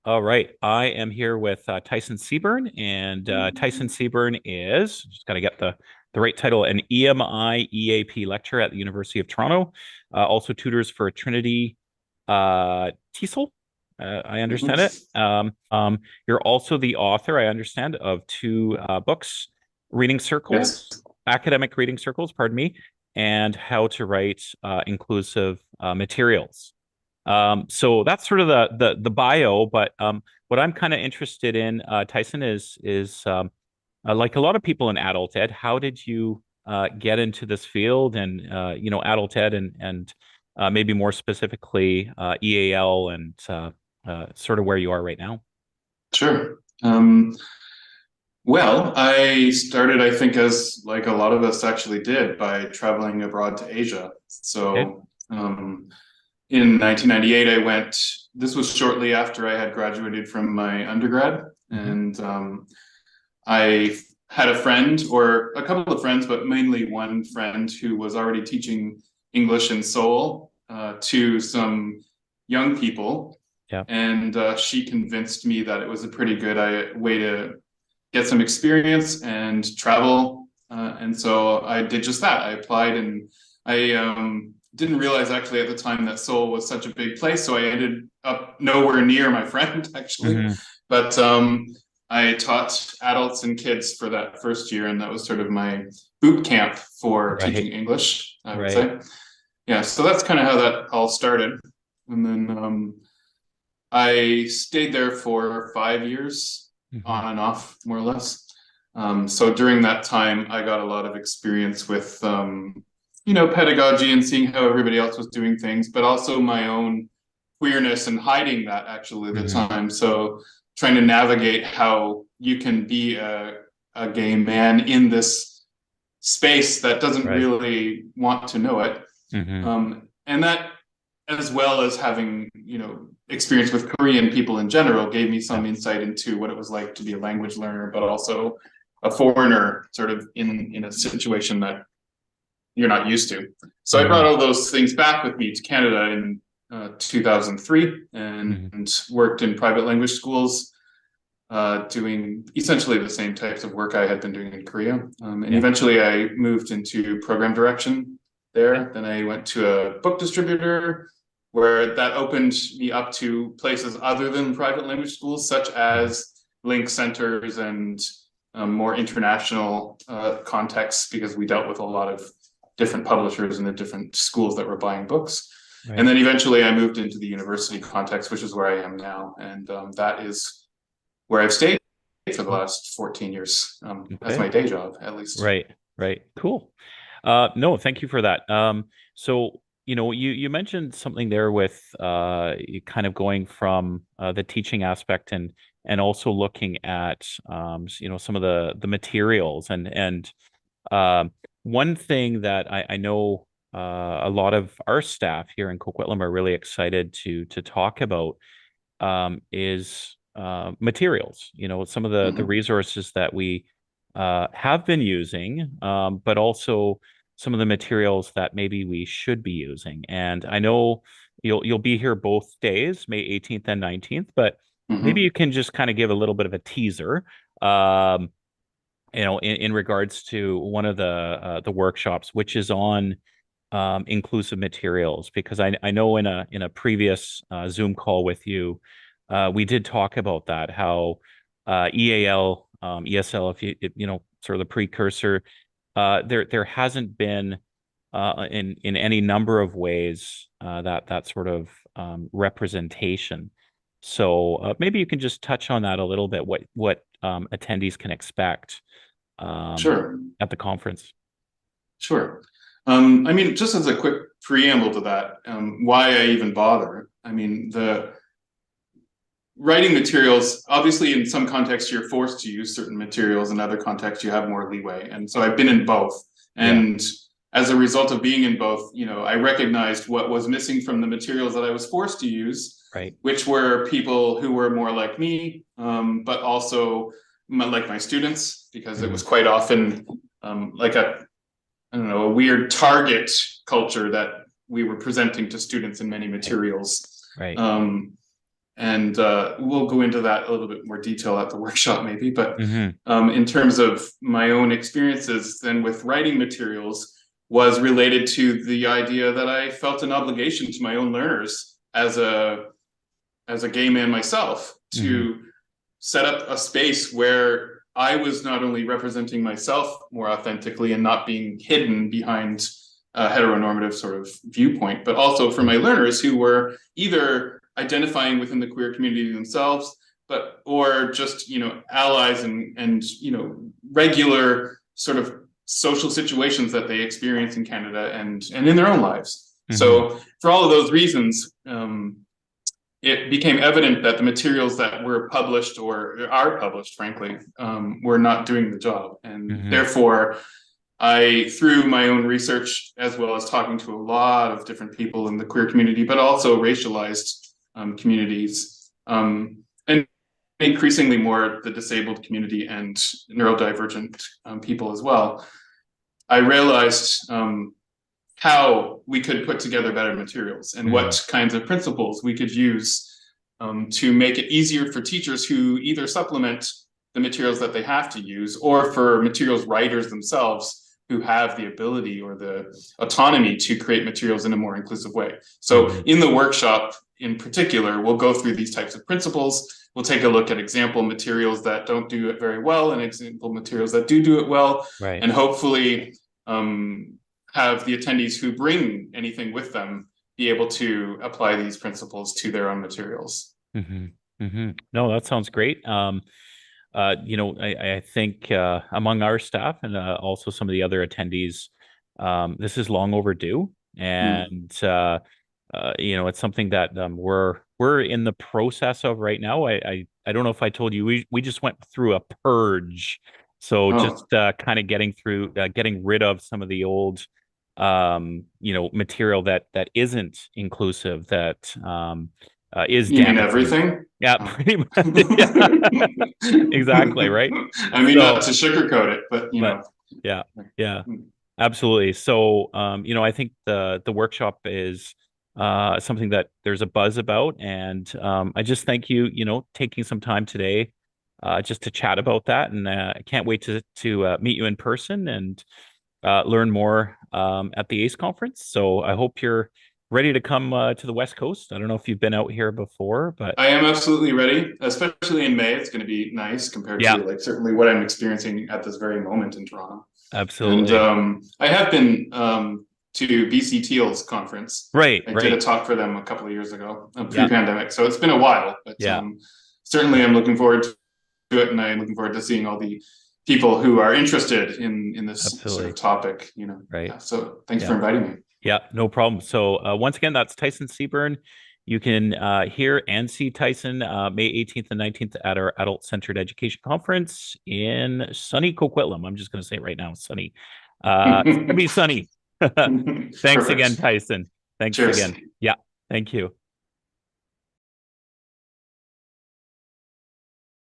All right. I am here with Tyson Seburn, and Tyson Seburn is just got to get the right title, an EMI EAP lecturer at the University of Toronto. Also tutors for Trinity TESOL. I understand it. Mhm. You're also the author, I understand, of two books, reading Yes, circles, academic reading circles, pardon me, and how to write inclusive materials. So that's sort of the bio, but what I'm kind of interested in, Tyson, is like a lot of people in adult ed, how did you get into this field and adult ed and maybe more specifically EAL and sort of where you are right now? sure. Well, I started, I think, as like a lot of us actually did by traveling abroad to Asia. Okay. In 1998, I went, this was shortly after I had graduated from my undergrad. Hmm. And I had a friend, or a couple of friends, but mainly one friend who was already teaching English in Seoul to some young people. Yeah. And she convinced me that it was a pretty good way to get some experience and travel. And so I did just that. I applied, and I didn't realize actually at the time that Seoul was such a big place. So I ended up nowhere near my friend actually. Hmm. But I taught adults and kids for that first year, and that was sort of my boot camp for Right. teaching English, I would Right. say. Yeah, so that's kind of how that all started. And then I stayed there for 5 years, Hmm. on and off, more or less. So during that time, I got a lot of experience with, pedagogy and seeing how everybody else was doing things, but also my own queerness and hiding that actually at the Hmm. time. So trying to navigate how you can be a gay man in this space that doesn't Right. really want to know it. Hmm. And that, as well as having, experience with Korean people in general, gave me Yeah. some insight into what it was like to be a language learner, but also a foreigner sort of in a situation that you're not used to. So I brought Hmm. all those things back with me to Canada in 2003 and Hmm. worked in private language schools, doing essentially the same types of work I had been doing in Korea. And Yeah. eventually I moved into program direction Yeah. there. Then I went to a book distributor where that opened me up to places other than private language schools, such Hmm. as link centers and more international contexts, because we dealt with a lot of different publishers and the different schools that were buying books. And Right. then eventually I moved into the university context, which is where I am now. And that is where I've stayed for the Oh, last 14 years, as okay. my day job, at least. Right. Right. Cool. No, thank you for that. So, you mentioned something there with you kind of going from the teaching aspect and also looking at some of the materials and one thing that I know a lot of our staff here in Coquitlam are really excited to talk about is materials. Some of the Mm-hmm. resources that we have been using, but also some of the materials that maybe we should be using. And I know you'll be here both days, May 18th and 19th, but maybe Mm-hmm. you can just kind of give a little bit of a teaser. Um, in regards to one of the workshops, which is on inclusive materials, because I know in a previous Zoom call with you, we did talk about that, how EAL, ESL, if sort of the precursor, there hasn't been in any number of ways that sort of representation. So maybe you can just touch on that a little bit, what attendees can expect um, Sure, at the conference. sure. I mean, just as a quick preamble to that, why I even bother. I mean, the writing materials, obviously, in some contexts, you're forced to use certain materials, in other contexts, you have more leeway. And so I've been in both. Yeah, And as a result of being in both, I recognized what was missing from the materials that I was forced to use, right. which were people who were more like me, but also like my students, because it Hmm. was quite often like I don't know, a weird target culture that we were presenting to students in many Right. materials. Right. Um, And we'll go into that a little bit more detail at the workshop, maybe. But Mm-hmm. in terms of my own experiences, then with writing materials, was related to the idea that I felt an obligation to my own learners as a gay man myself Mm-hmm. to set up a space where I was not only representing myself more authentically and not being hidden behind a heteronormative sort of viewpoint, but also for my learners who were either identifying within the queer community themselves, but or just allies and regular sort of social situations that they experience in Canada and in their own lives. Mm-hmm. So for all of those reasons, it became evident that the materials that were published or are published, frankly, were not doing the job. And Mm-hmm. therefore, I, through my own research, as well as talking to a lot of different people in the queer community, but also racialized communities, and increasingly more the disabled community and neurodivergent people as well, I realized how we could put together better materials and Mm-hmm. what kinds of principles we could use to make it easier for teachers who either supplement the materials that they have to use or for materials writers themselves who have the ability or the autonomy to create materials in a more inclusive way. So Mm-hmm. in the workshop in particular, we'll go through these types of principles. We'll take a look at example materials that don't do it very well and example materials that do it well, Right. and hopefully have the attendees who bring anything with them be able to apply these principles to their own materials. Mm-hmm. Mm-hmm. No, that sounds great. I think among our staff and also some of the other attendees, this is long overdue, Mm. and it's something that we're in the process of right now. I don't know if I told you we just went through a purge, so Oh, just kind of getting rid of some of the old material that isn't inclusive, that is you mean damaging. everything? Yeah, Oh. pretty much. Yeah, exactly, right. I mean, not So, to sugarcoat it, but but yeah, yeah, mm. absolutely. So, I think the workshop is something that there's a buzz about, and I just thank you, taking some time today just to chat about that, and I can't wait to meet you in person and learn more at the ACE conference. So I hope you're ready to come to the West Coast. I don't know if you've been out here before, but I am absolutely ready, especially in May. It's going to be nice compared yeah, to like certainly what I'm experiencing at this very moment in Toronto. And absolutely. I have been to BC Teal's conference. Right, I did a right. talk for them a couple of years ago, Yeah, pre-pandemic. So it's been a while, but yeah, certainly yeah, I'm looking forward to it, and I'm looking forward to seeing all the people who are interested in this sort of absolutely. topic. Right. Yeah. So thanks for Yeah. inviting me. Yeah, no problem. So once again, that's Tyson Seburn. You can hear and see Tyson May 18th and 19th at our Adult Centered Education Conference in sunny Coquitlam. I'm just going to say it right now, sunny. It's going to be sunny. Thanks again, Perfect. Tyson. Thanks Cheers. again. Yeah, thank you.